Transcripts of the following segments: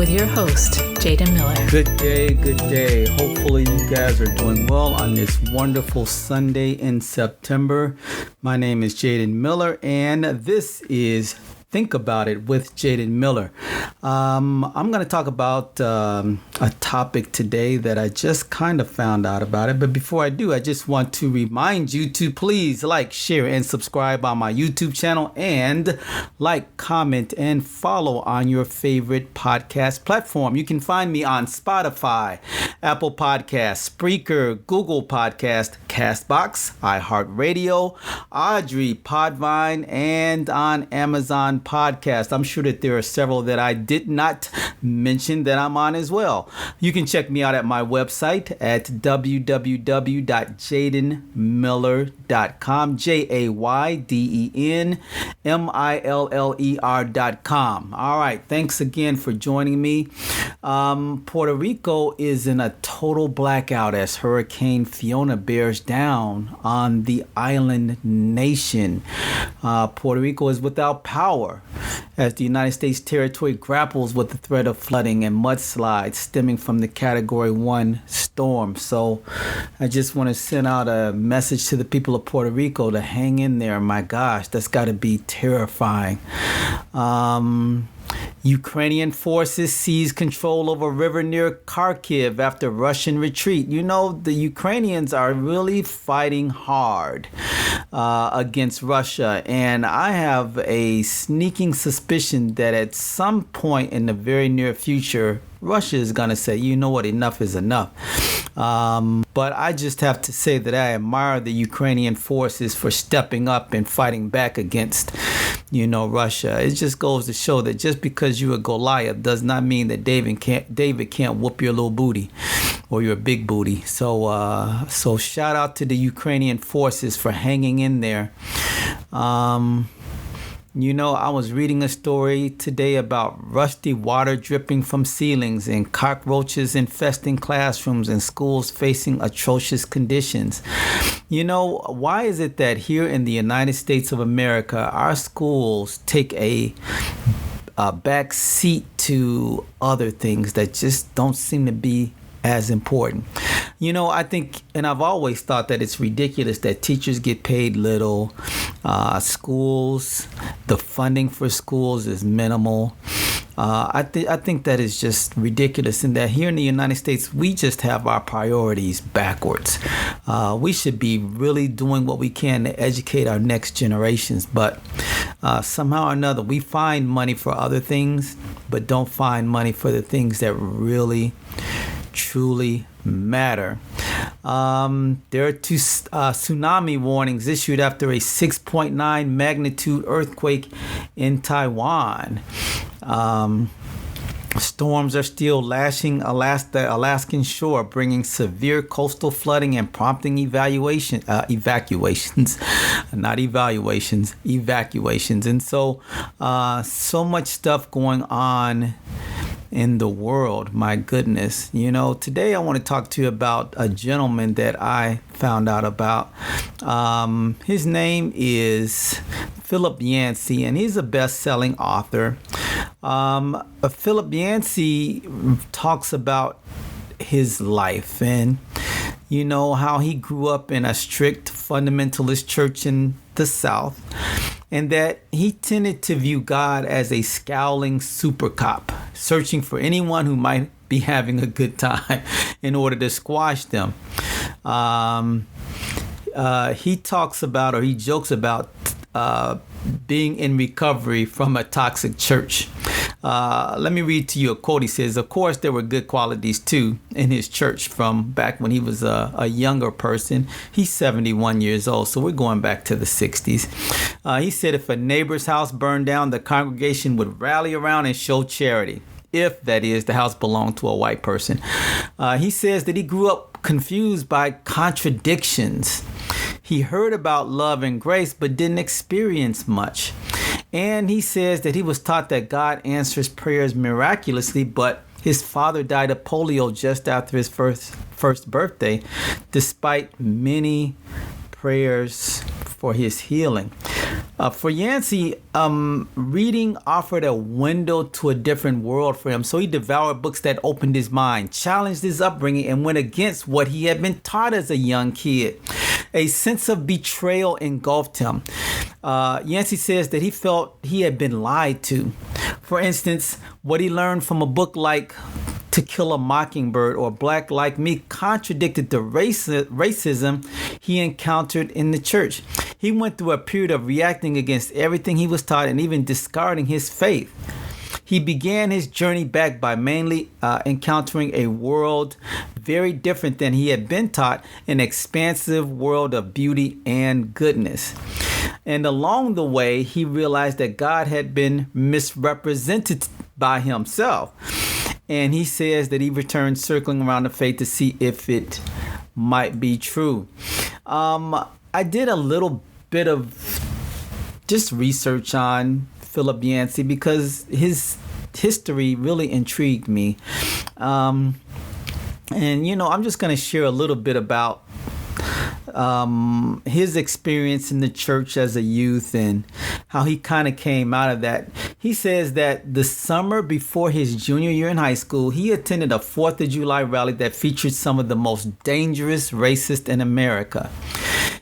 with your host, Jaden Miller. Good day, good day. Hopefully you guys are doing well on this wonderful Sunday in September. My name is Jaden Miller, and this is Think About It with Jaden Miller. I'm going to talk about a topic today that I just kind of found out about it. But before I do, I just want to remind you to please like, share, and subscribe on my YouTube channel, and like, comment, and follow on your favorite podcast platform. You can find me on Spotify, Apple Podcasts, Spreaker, Google Podcast, Castbox, iHeartRadio, Audrey, Podvine, and on Amazon Podcast. I'm sure that there are several that I did not mention that I'm on as well. You can check me out at my website at www.jadenmiller.com, JAYDENMILLER.com. All right, thanks again for joining me. Puerto Rico is in a total blackout as Hurricane Fiona bears down on the island nation. Puerto Rico is without power as the United States territory grapples with the threat of flooding and mudslides stemming from the Category 1 storm. So I just want to send out a message to the people of Puerto Rico to hang in there. My gosh, that's got to be terrifying. Ukrainian forces seize control of a river near Kharkiv after Russian retreat. You know, the Ukrainians are really fighting hard against Russia. And I have a sneaking suspicion that at some point in the very near future, Russia is going to say, you know what, enough is enough. But I just have to say that I admire the Ukrainian forces for stepping up and fighting back against, Russia. It just goes to show that just because you're a Goliath does not mean that David can't whoop your little booty or your big booty. So shout out to the Ukrainian forces for hanging in there. I was reading a story today about rusty water dripping from ceilings and cockroaches infesting classrooms and schools facing atrocious conditions. Why is it that here in the United States of America, our schools take a back seat to other things that just don't seem to be as important? I think, and I've always thought that it's ridiculous that teachers get paid little. Schools, the funding for schools is minimal. I think that is just ridiculous, in that here in the United States, we just have our priorities backwards. We should be really doing what we can to educate our next generations, but somehow or another, we find money for other things, but don't find money for the things that really, truly matter. There are two tsunami warnings issued after a 6.9 magnitude earthquake in Taiwan. Storms are still lashing Alaskan shore, bringing severe coastal flooding and prompting evacuations. And so much stuff going on in the world. My goodness. Today I want to talk to you about a gentleman that I found out about. His name is Philip Yancey, and he's a best-selling author. Philip Yancey talks about his life and how he grew up in a strict fundamentalist church in the South, and that he tended to view God as a scowling super cop, searching for anyone who might be having a good time in order to squash them. He talks about, or he jokes about, being in recovery from a toxic church. Let me read to you a quote. He says, of course, there were good qualities, too, in his church from back when he was a younger person. He's 71 years old, so we're going back to the 60s. He said if a neighbor's house burned down, the congregation would rally around and show charity, if, that is, the house belonged to a white person. He says that he grew up confused by contradictions. He heard about love and grace, but didn't experience much. And he says that he was taught that God answers prayers miraculously, but his father died of polio just after his first birthday, despite many prayers for his healing. For Yancey, reading offered a window to a different world for him. So he devoured books that opened his mind, challenged his upbringing, and went against what he had been taught as a young kid. A sense of betrayal engulfed him. Yancey says that he felt he had been lied to. For instance, what he learned from a book like To Kill a Mockingbird or Black Like Me contradicted the racism he encountered in the church. He went through a period of reacting against everything he was taught and even discarding his faith. He began his journey back by mainly encountering a world very different than he had been taught, an expansive world of beauty and goodness. And along the way, he realized that God had been misrepresented by himself. And he says that he returned circling around the faith to see if it might be true. I did a little bit of just research on Philip Yancey because his history really intrigued me. And, I'm just going to share a little bit about his experience in the church as a youth and how he kind of came out of that. He says that the summer before his junior year in high school, he attended a 4th of July rally that featured some of the most dangerous racists in America.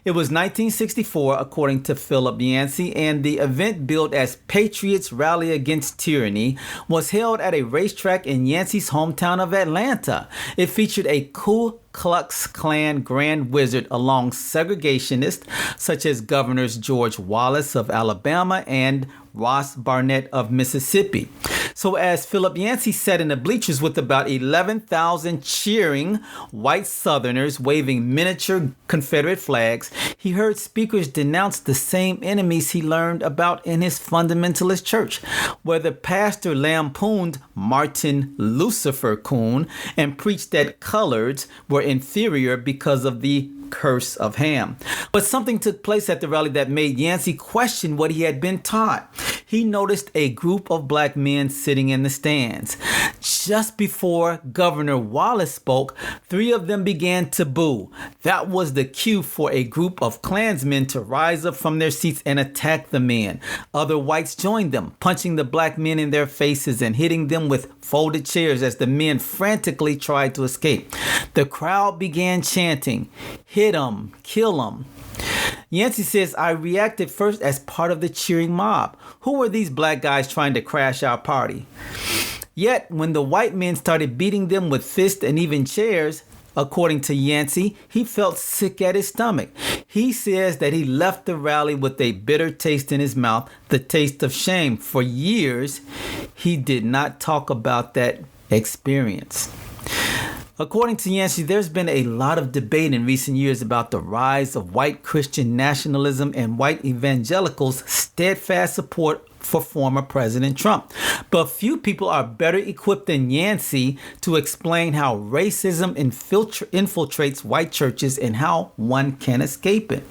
It was 1964, according to Philip Yancey, and the event, billed as Patriots Rally Against Tyranny, was held at a racetrack in Yancey's hometown of Atlanta. It featured a Ku Klux Klan Grand Wizard along segregationists such as Governors George Wallace of Alabama and Ross Barnett of Mississippi. So as Philip Yancey sat in the bleachers with about 11,000 cheering white Southerners waving miniature Confederate flags, he heard speakers denounce the same enemies he learned about in his fundamentalist church, where the pastor lampooned Martin Lucifer Coon and preached that coloreds were inferior because of the curse of Ham. But something took place at the rally that made Yancey question what he had been taught. He noticed a group of black men sitting in the stands. Just before Governor Wallace spoke, 3 of them began to boo. That was the cue for a group of Klansmen to rise up from their seats and attack the men. Other whites joined them, punching the black men in their faces and hitting them with folded chairs as the men frantically tried to escape. The crowd began chanting, "Hit 'em, kill 'em." Yancey says, I reacted first as part of the cheering mob. Who were these black guys trying to crash our party? Yet, when the white men started beating them with fists and even chairs, according to Yancey, he felt sick at his stomach. He says that he left the rally with a bitter taste in his mouth, the taste of shame. For years, he did not talk about that experience. According to Yancey, there's been a lot of debate in recent years about the rise of white Christian nationalism and white evangelicals' steadfast support for former President Trump. But few people are better equipped than Yancey to explain how racism infiltrates white churches and how one can escape it.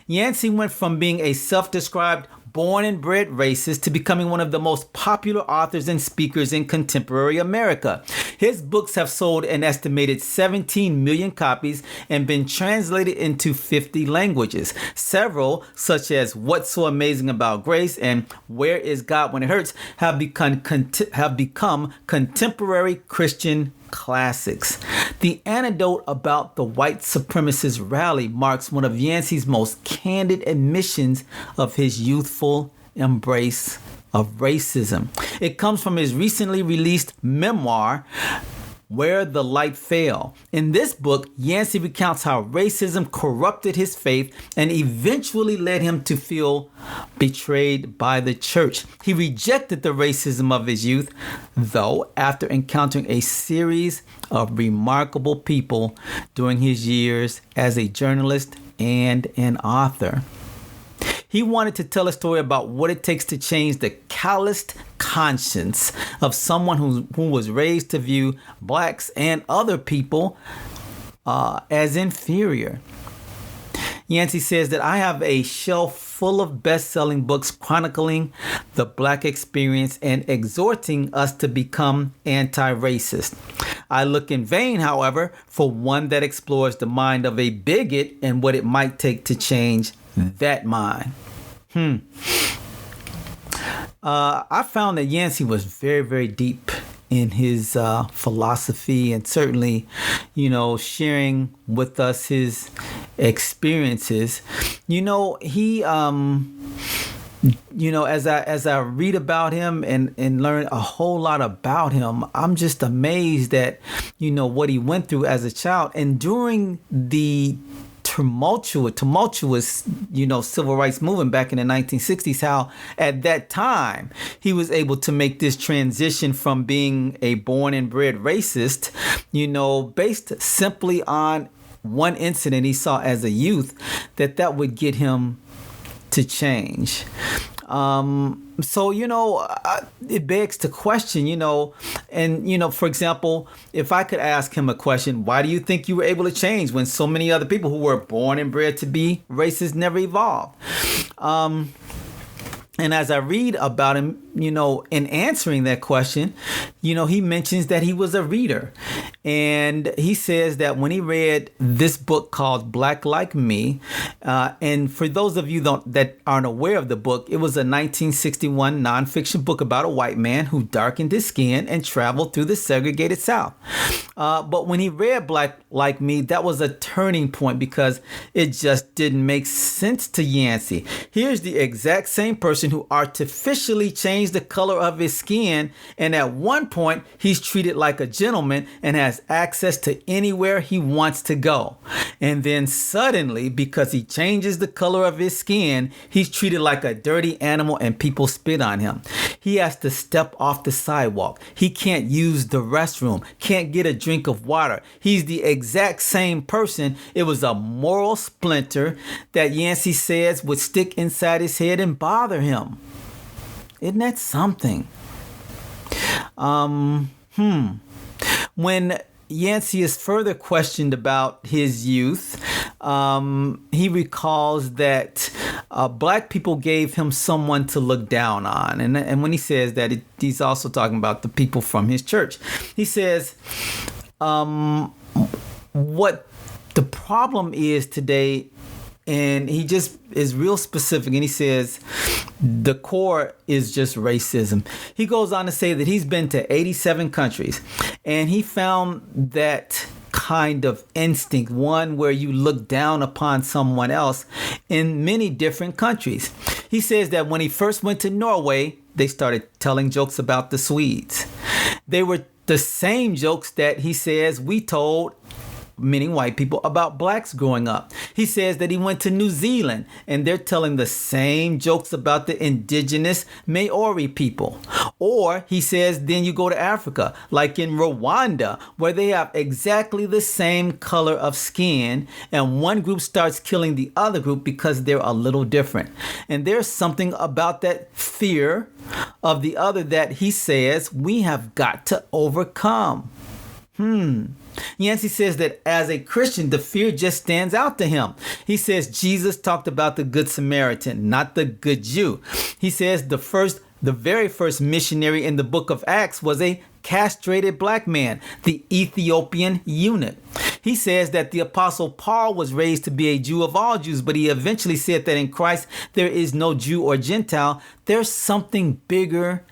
Yancey went from being a self-described born and bred racist to becoming one of the most popular authors and speakers in contemporary America. His books have sold an estimated 17 million copies and been translated into 50 languages. Several, such as What's So Amazing About Grace and Where Is God When It Hurts, have become contemporary Christian classics. The anecdote about the white supremacist rally marks one of Yancey's most candid admissions of his youthful embrace of racism. It comes from his recently released memoir, Where the Light Fell. In this book, Yancey recounts how racism corrupted his faith and eventually led him to feel betrayed by the church. He rejected the racism of his youth, though, after encountering a series of remarkable people during his years as a journalist and an author. He wanted to tell a story about what it takes to change the calloused conscience of someone who was raised to view blacks and other people as inferior. Yancey says that I have a shelf full of best-selling books chronicling the black experience and exhorting us to become anti-racist. I look in vain, however, for one that explores the mind of a bigot and what it might take to change that mind. I found that Yancey was very, very deep in his philosophy, and certainly, sharing with us his experiences. He as I read about him and learn a whole lot about him, I'm just amazed at what he went through as a child, and during the tumultuous civil rights movement back in the 1960s, how at that time he was able to make this transition from being a born and bred racist, based simply on one incident he saw as a youth, that would get him to change. It begs to question, for example, if I could ask him a question, why do you think you were able to change when so many other people who were born and bred to be racist never evolved? And as I read about him, in answering that question, he mentions that he was a reader. And he says that when he read this book called Black Like Me, and for those of you that aren't aware of the book, it was a 1961 nonfiction book about a white man who darkened his skin and traveled through the segregated South. But when he read Black Like Me, that was a turning point because it just didn't make sense to Yancey. Here's the exact same person who artificially changed the color of his skin, and at one point he's treated like a gentleman and has access to anywhere he wants to go. And then suddenly, because he changes the color of his skin, he's treated like a dirty animal and people spit on him. He has to step off the sidewalk. He can't use the restroom, can't get a drink of water. He's the exact same person. It was a moral splinter that Yancey says would stick inside his head and bother him. Isn't that something? When Yancey is further questioned about his youth, he recalls that black people gave him someone to look down on. And when he says that, he's also talking about the people from his church. He says, what the problem is today, and he just is real specific, and he says the core is just racism. He goes on to say that he's been to 87 countries, and he found that kind of instinct, one where you look down upon someone else, in many different countries. He says that when he first went to Norway, they started telling jokes about the Swedes. They were the same jokes that he says we told, meaning white people, about blacks growing up. He says that he went to New Zealand and they're telling the same jokes about the indigenous Maori people. Or he says then you go to Africa, like in Rwanda, where they have exactly the same color of skin, and one group starts killing the other group because they're a little different. And there's something about that fear of the other that he says we have got to overcome. Yancey says that as a Christian, the fear just stands out to him. He says Jesus talked about the Good Samaritan, not the good Jew. He says the very first missionary in the book of Acts was a castrated black man, the Ethiopian eunuch. He says that the apostle Paul was raised to be a Jew of all Jews, but he eventually said that in Christ there is no Jew or Gentile. There's something bigger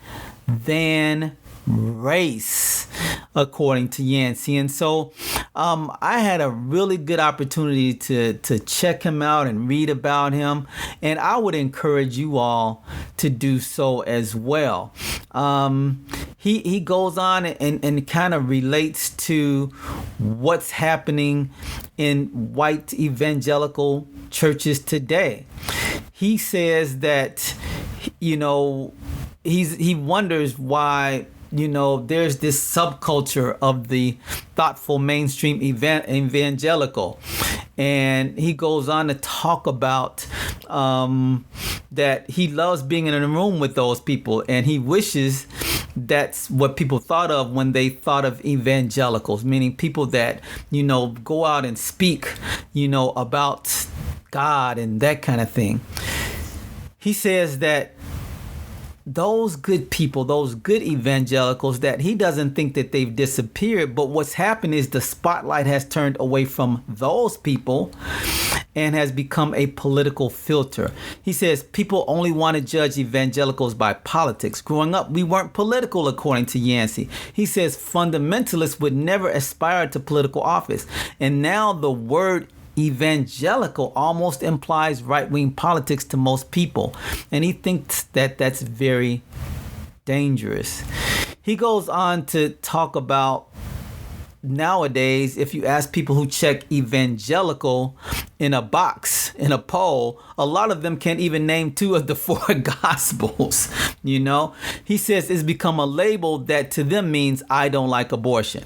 than race, according to Yancey. And so I had a really good opportunity to check him out and read about him, and I would encourage you all to do so as well. He goes on and kind of relates to what's happening in white evangelical churches today. He says that, he wonders why there's this subculture of the thoughtful mainstream evangelical. And he goes on to talk about that he loves being in a room with those people, and he wishes that's what people thought of when they thought of evangelicals, meaning people that, go out and speak, about God and that kind of thing. He says that those good people, those good evangelicals, that he doesn't think that they've disappeared, but what's happened is the spotlight has turned away from those people, and has become a political filter. He says people only want to judge evangelicals by politics. Growing up, we weren't political, according to Yancey. He says fundamentalists would never aspire to political office. And now the word evangelical almost implies right-wing politics to most people. And he thinks that that's very dangerous. He goes on to talk about nowadays, if you ask people who check evangelical in a box, in a poll, a lot of them can't even name 2 of the 4 gospels. He says it's become a label that to them means I don't like abortion.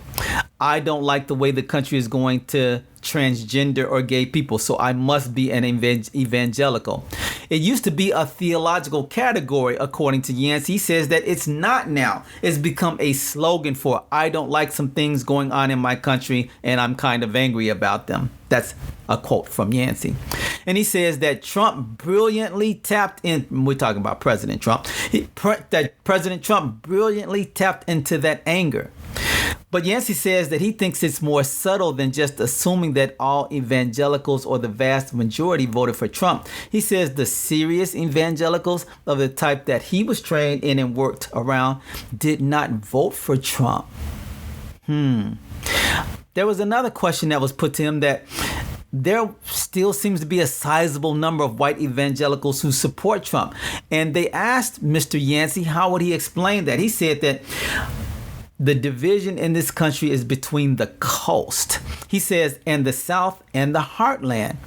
I don't like the way the country is going to transgender or gay people, so I must be an evangelical. It used to be a theological category, according to Yancey. He says that it's not now. It's become a slogan for I don't like some things going on in my country and I'm kind of angry about them. That's a quote from Yancey. And he says that Trump brilliantly tapped in, we're talking about President Trump, that President Trump brilliantly tapped into that anger. But Yancey says that he thinks it's more subtle than just assuming that all evangelicals or the vast majority voted for Trump. He says the serious evangelicals of the type that he was trained in and worked around did not vote for Trump. There was another question that was put to him that there still seems to be a sizable number of white evangelicals who support Trump. And they asked Mr. Yancey how would he explain that. He said that the division in this country is between the coast, he says, and the South and the heartland.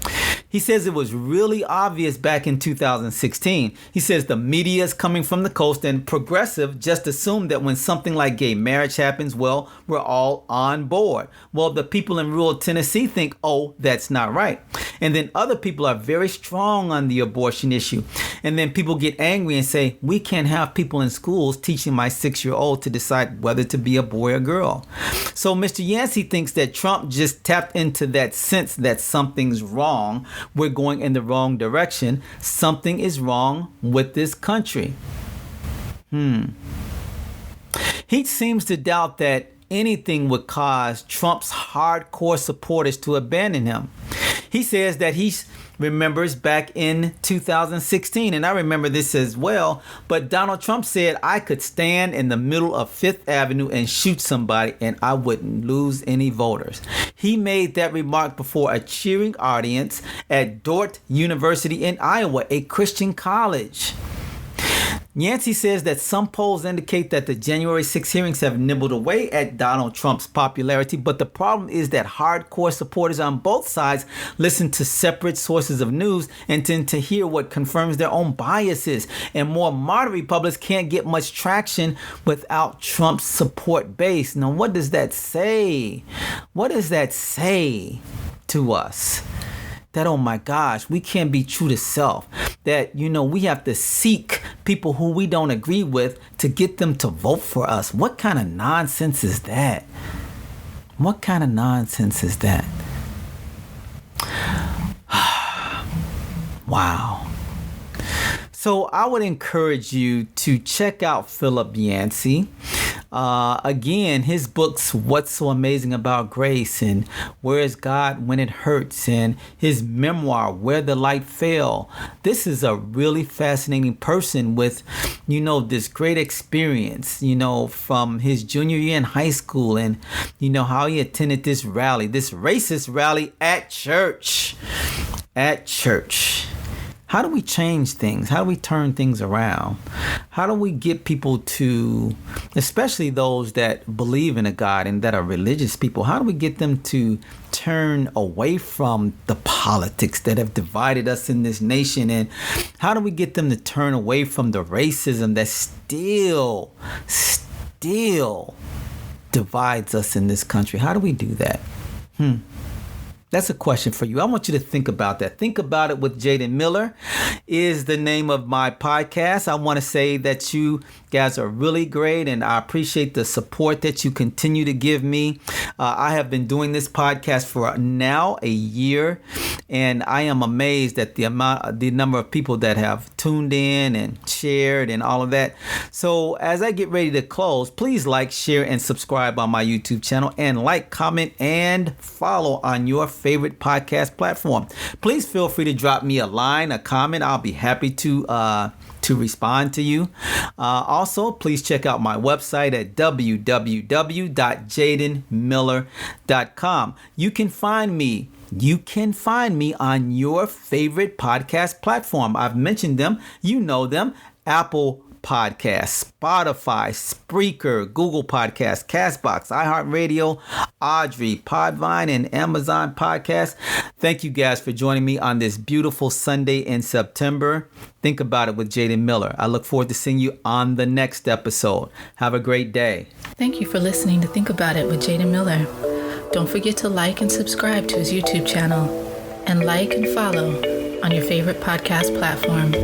He says it was really obvious back in 2016. He says the media is coming from the coast and progressive just assume that when something like gay marriage happens, well, we're all on board. Well, the people in rural Tennessee think, oh, that's not right. And then other people are very strong on the abortion issue. And then people get angry and say, we can't have people in schools teaching my 6-year-old to decide whether to be a boy or girl. So Mr. Yancey thinks that Trump just tapped into that sense that something's wrong. We're going in the wrong direction. Something is wrong with this country. He seems to doubt that anything would cause Trump's hardcore supporters to abandon him. He says that he remembers back in 2016, and I remember this as well, but Donald Trump said I could stand in the middle of Fifth Avenue and shoot somebody and I wouldn't lose any voters. He made that remark before a cheering audience at Dordt University in Iowa, a Christian college. Yancey says that some polls indicate that the January 6 hearings have nibbled away at Donald Trump's popularity, but the problem is that hardcore supporters on both sides listen to separate sources of news and tend to hear what confirms their own biases. And more moderate Republicans can't get much traction without Trump's support base. Now, what does that say? What does that say to us? That, oh my gosh, we can't be true to self. That, we have to seek people who we don't agree with to get them to vote for us. What kind of nonsense is that? What kind of nonsense is that? Wow. So I would encourage you to check out Philip Yancey. Again, his books, What's So Amazing About Grace and Where Is God When It Hurts, and his memoir, Where the Light Fell. This is a really fascinating person with, this great experience, from his junior year in high school and, how he attended this racist rally at church. How do we change things? How do we turn things around? How do we get people to, especially those that believe in a God and that are religious people, how do we get them to turn away from the politics that have divided us in this nation? And how do we get them to turn away from the racism that still divides us in this country? How do we do that? That's a question for you. I want you to think about that. Think about it with Jaden Miller is the name of my podcast. I want to say that you guys are really great and I appreciate the support that you continue to give me. I have been doing this podcast for now a year and I am amazed at the number of people that have tuned in and shared and all of that. So as I get ready to close, please like, share, and subscribe on my YouTube channel and like, comment, and follow on your favorite podcast platform. Please feel free to drop me a line, a comment. I'll be happy to respond to you. Also, please check out my website at www.jadenmiller.com. You can find me on your favorite podcast platform. I've mentioned them. You know them. Apple Podcasts, Spotify, Spreaker, Google Podcasts, Castbox, iHeartRadio, Audrey, Podvine, and Amazon Podcasts. Thank you guys for joining me on this beautiful Sunday in September. Think about it with Jaden Miller. I look forward to seeing you on the next episode. Have a great day. Thank you for listening to Think About It with Jaden Miller. Don't forget to like and subscribe to his YouTube channel, and like and follow on your favorite podcast platform.